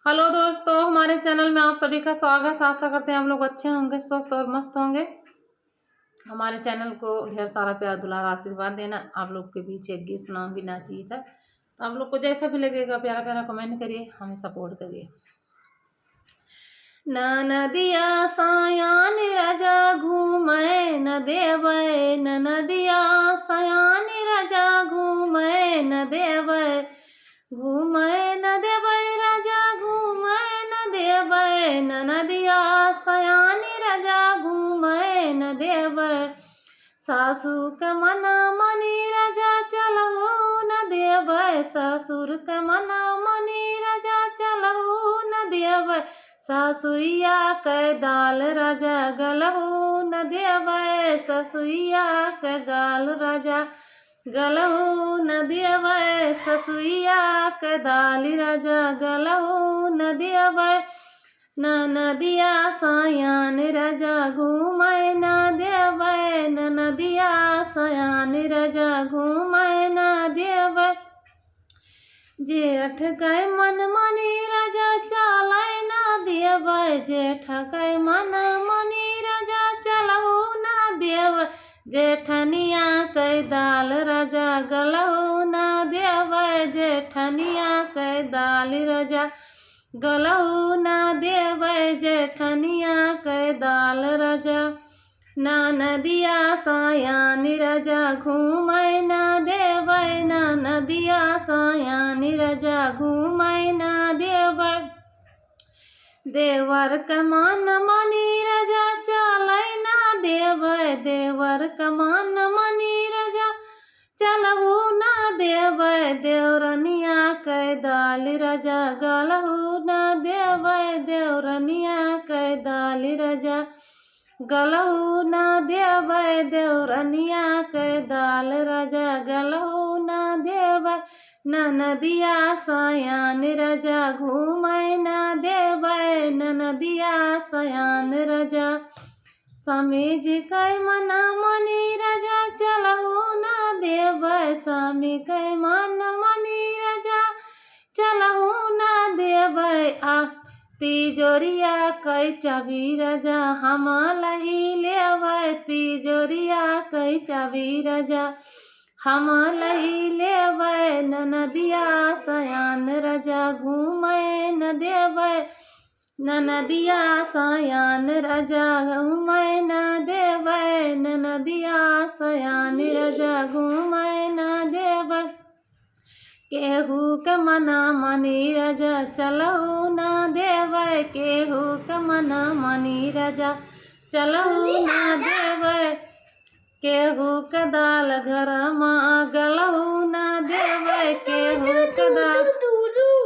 Hello दोस्तों, हमारे channel में आप सभी का स्वागत है। आशा करते हैं हम लोग अच्छे होंगे, स्वस्थ और मस्त होंगे। हमारे चैनल को ढेर सारा प्यार दुलार आशीर्वाद देना। आप लोग के बीच एक गीत सुनाऊंगी नाची था, तो आप लोग को जैसा भी लगेगा प्यारा प्यारा कमेंट करिए, हमें सपोर्ट करिए। न नदिया सयान राजा घूमे न देवे, न नदिया सयान राजा घूमे न देवे, घूमे न देवे राजा घूमे न देवे, न नदिया सयान राजा घूमे न देवे। सासू के मना मनी राजा चलहु न देवे, ससुर के मना मनी राजा चलहु न देवे। ससुइया के दाल राजा गलहु न देवे, ससुइया के गाल राजा गलहु न देवे, ससुइया के दाल राजा गलहु न देवे। न नदिया सयान राजा घूमे न देवे, न नदिया सयान राजा घूमे न देवे। जेठ गए मन मनी राजा चलै न देवे, जेठ गए मन मनी राजा चलहु न देवे। जेठनिया के दाल राजा गलहु न देवे, जेठनिया के दाल राजा गलहु न देवे, जेठनिया के दाल राजा। न नदिया सयान राजा घूमे न देवे, न नदिया सयान राजा घूमे न देवे। देवर के मान मनी राजा चलै न देवे, देवर के मान मनी राजा चलहु न देवे। देवरनिया के दाल राजा गलहु न देवे, देवरनिया के दाल राजा गलहु न देवे, देवरनिया के दाल राजा गलहु न देवे। न नदिया सयान राजा घूमे न देवे, न नदिया सयान राजा। स्वामी जी के मना मनी राजा चलहु न देवे, स्वामी के मन मनी राजा चलहु न देवे। आ तिजोरिया कै चाबी राजा हम लही लेवे, तिजोरिया कै चाबी राजा हम लही लेवे। न नदिया सयान राजा घूमे न देवे, न नदिया सयान राजा घूमे न देवे, न नदिया सयान राजा घूमे न देवे। केहू के मना मनी राजा चलहु न देवे, केहू के मना मनी राजा चलहु न देवे। केहू के दाल घर में गलहु न देवे, केहू के दाल